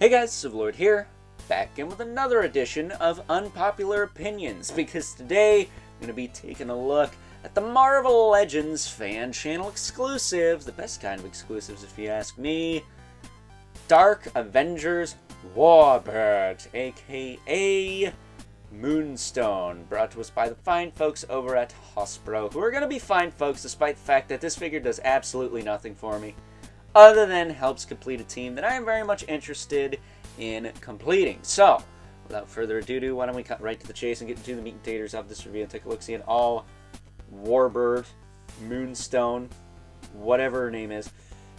Hey guys, Civilord here, back in with another edition of Unpopular Opinions, because today I'm going to be taking a look at the Marvel Legends fan channel exclusives, the best kind of exclusives if you ask me, Dark Avengers Warbird, aka Moonstone, brought to us by the fine folks over at Hasbro, who are going to be fine folks despite the fact that this figure does absolutely nothing for me, other than helps complete a team that I am very much interested in completing. So, without further ado, why don't we cut right to the chase and get into the meat and taters of this review and take a look-see at all Warbird, Moonstone, whatever her name is,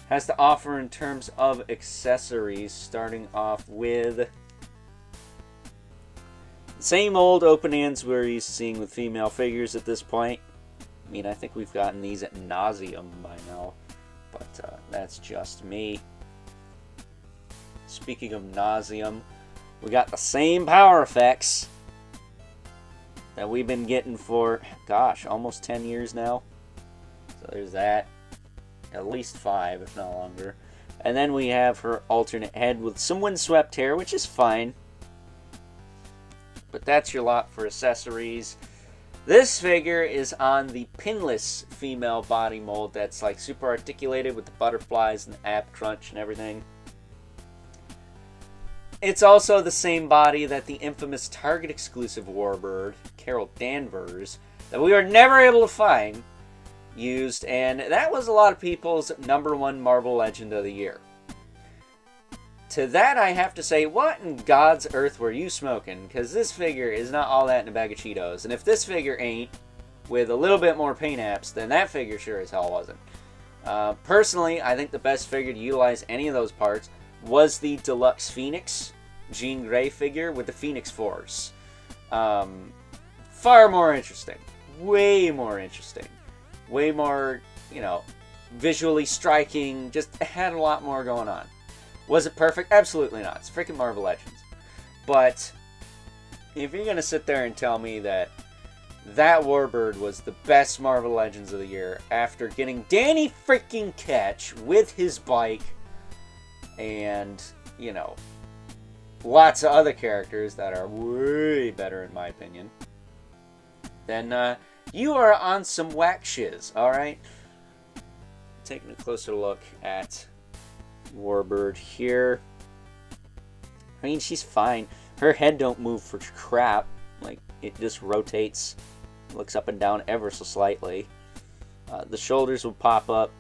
has to offer in terms of accessories, starting off with the same old open ends we're used to seeing with female figures at this point. I mean, I think we've gotten these at nauseum by now, but that's just me. Speaking of nauseum, we got the same power effects that we've been getting for, gosh, almost 10 years now. So there's that. At least 5, if not longer. And then we have her alternate head with some windswept hair, which is fine. But that's your lot for accessories. This figure is on the pinless female body mold that's like super articulated with the butterflies and the ab crunch and everything. It's also the same body that the infamous Target exclusive Warbird, Carol Danvers, that we were never able to find, used, and that was a lot of people's #1 Marvel Legend of the Year. To that I have to say, what in God's earth were you smoking? Because this figure is not all that in a bag of Cheetos. And if this figure ain't, with a little bit more paint apps, then that figure sure as hell wasn't. Personally, I think the best figure to utilize any of those parts was the Deluxe Phoenix Jean Grey figure with the Phoenix Force. Far more interesting. Way more interesting. Way more, visually striking. Just had a lot more going on. Was it perfect? Absolutely not. It's freaking Marvel Legends. But if you're going to sit there and tell me that Warbird was the best Marvel Legends of the year after getting Danny freaking Ketch with his bike and, lots of other characters that are way better in my opinion, then you are on some whack shiz, alright? Taking a closer look at Warbird here. I mean, she's fine. Her head don't move for crap. Like, it just rotates, looks up and down ever so slightly. The shoulders will pop up,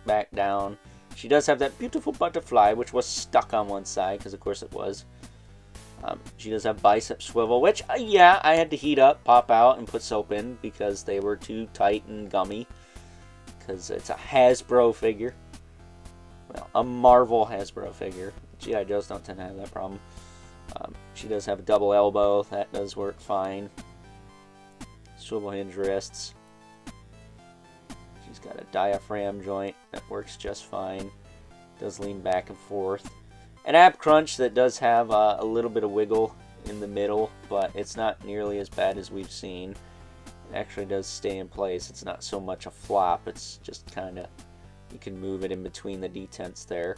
back down. She does have that beautiful butterfly, which was stuck on one side, because of course it was. She does have bicep swivel, which, yeah, I had to heat up, pop out, and put soap in, because they were too tight and gummy. Because it's a Hasbro figure. Well, a Marvel Hasbro figure. G.I. Joes don't tend to have that problem. She does have a double elbow. That does work fine. Swivel hinge wrists. She's got a diaphragm joint that works just fine. Does lean back and forth. An ab crunch that does have a little bit of wiggle in the middle, but it's not nearly as bad as we've seen. It actually does stay in place. It's not so much a flop. It's just kind of, you can move it in between the detents there.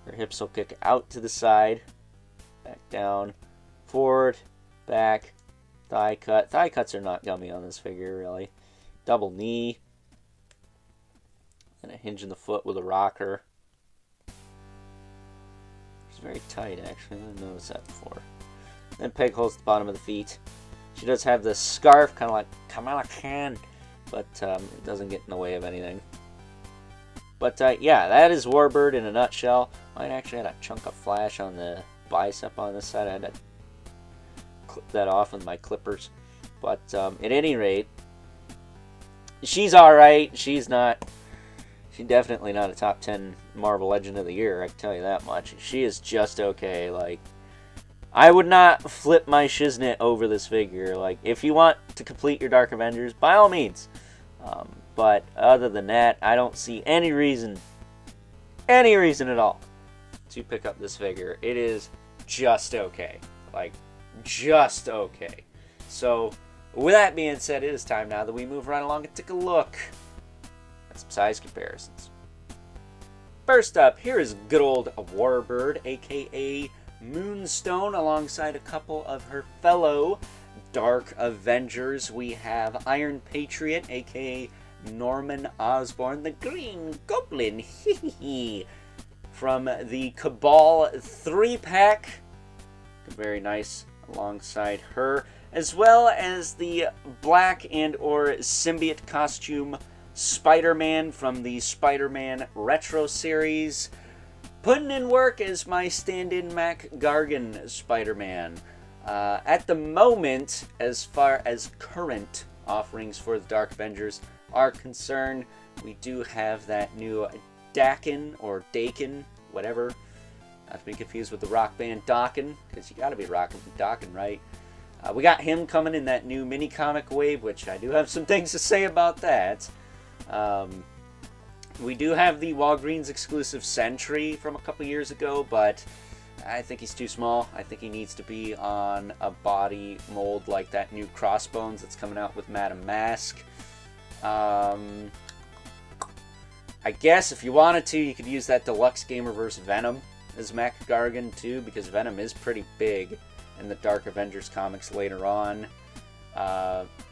Her hips will kick out to the side, back down, forward, back, thigh cut. Thigh cuts are not gummy on this figure, really. Double knee, and a hinge in the foot with a rocker. It's very tight, actually. I didn't notice that before. Then peg holes at the bottom of the feet. She does have this scarf, kind of like Kamala Khan, but it doesn't get in the way of anything. But yeah, that is Warbird in a nutshell. Mine actually had a chunk of flash on the bicep on this side. I had to clip that off with my clippers. But at any rate, she's alright. She's definitely not a top 10 Marvel Legend of the Year, I can tell you that much. She is just okay. Like, I would not flip my shiznit over this figure. Like, if you want to complete your Dark Avengers, by all means. But other than that, I don't see any reason at all to pick up this figure. It is just okay. Like, just okay. So, with that being said, it is time now that we move right along and take a look at some size comparisons. First up, here is good old Warbird, aka Moonstone, alongside a couple of her fellow Dark Avengers. We have Iron Patriot, aka Norman Osborn, the Green Goblin, from the Cabal 3-pack. Very nice alongside her, as well as the black and or symbiote costume Spider-Man from the Spider-Man Retro series. Putting in work as my stand-in Mac Gargan Spider-Man. At the moment, as far as current offerings for the Dark Avengers are concerned, we do have that new Dakin, or Dakin, whatever. Not to be confused with the rock band Dokken, because you gotta be rocking with Dokken, right? We got him coming in that new mini-comic wave, which I do have some things to say about that. We do have the Walgreens exclusive Sentry from a couple years ago, but I think he's too small. I think he needs to be on a body mold like that new Crossbones that's coming out with Madame Mask. I guess if you wanted to, you could use that Deluxe Gamerverse Venom as Mac Gargan too, because Venom is pretty big in the Dark Avengers comics later on.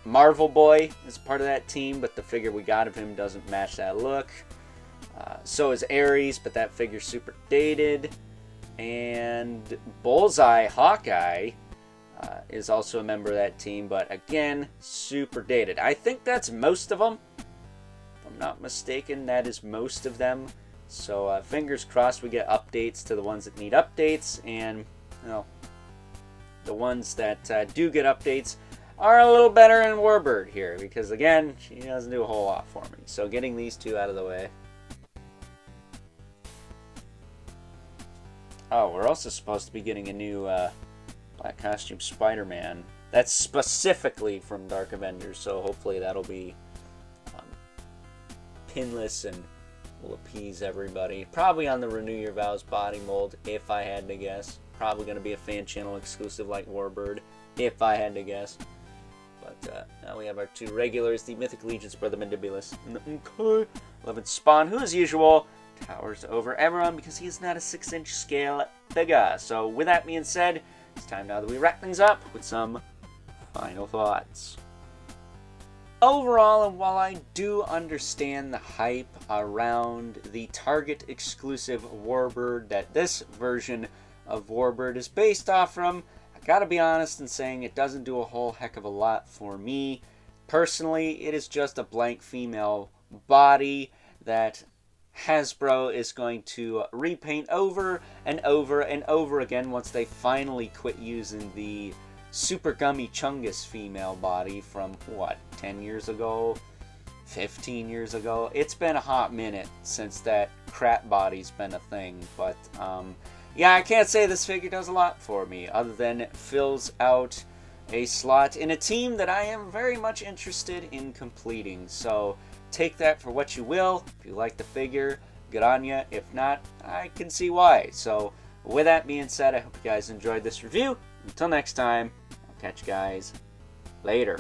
Marvel Boy is part of that team, but the figure we got of him doesn't match that look. So is Ares, but that figure's super dated. And Bullseye Hawkeye is also a member of that team, but again, super dated. I think that's most of them. If I'm not mistaken, that is most of them. So fingers crossed we get updates to the ones that need updates, and you know, the ones that do get updates are a little better in Warbird here, because again, she doesn't do a whole lot for me. So getting these two out of the way. Oh, we're also supposed to be getting a new black costume Spider-Man. That's specifically from Dark Avengers, so hopefully that'll be pinless and will appease everybody. Probably on the Renew Your Vows body mold, if I had to guess. Probably going to be a fan channel exclusive like Warbird, if I had to guess. But now we have our two regulars, the Mythic Legion's Brother Mandibulus, and the 11 Spawn, who as usual towers over everyone because he is not a 6-inch scale figure. So with that being said, it's time now that we wrap things up with some final thoughts. Overall, and while I do understand the hype around the Target exclusive Warbird that this version of Warbird is based off from, I gotta be honest in saying it doesn't do a whole heck of a lot for me. Personally, it is just a blank female body that Hasbro is going to repaint over and over and over again once they finally quit using the Super Gummy Chungus female body from, what, 10 years ago? 15 years ago? It's been a hot minute since that crap body's been a thing, but yeah, I can't say this figure does a lot for me, other than it fills out a slot in a team that I am very much interested in completing. So take that for what you will. If you like the figure, good on ya. If not, I can see why. So with that being said, I hope you guys enjoyed this review. Until next time, I'll catch you guys later.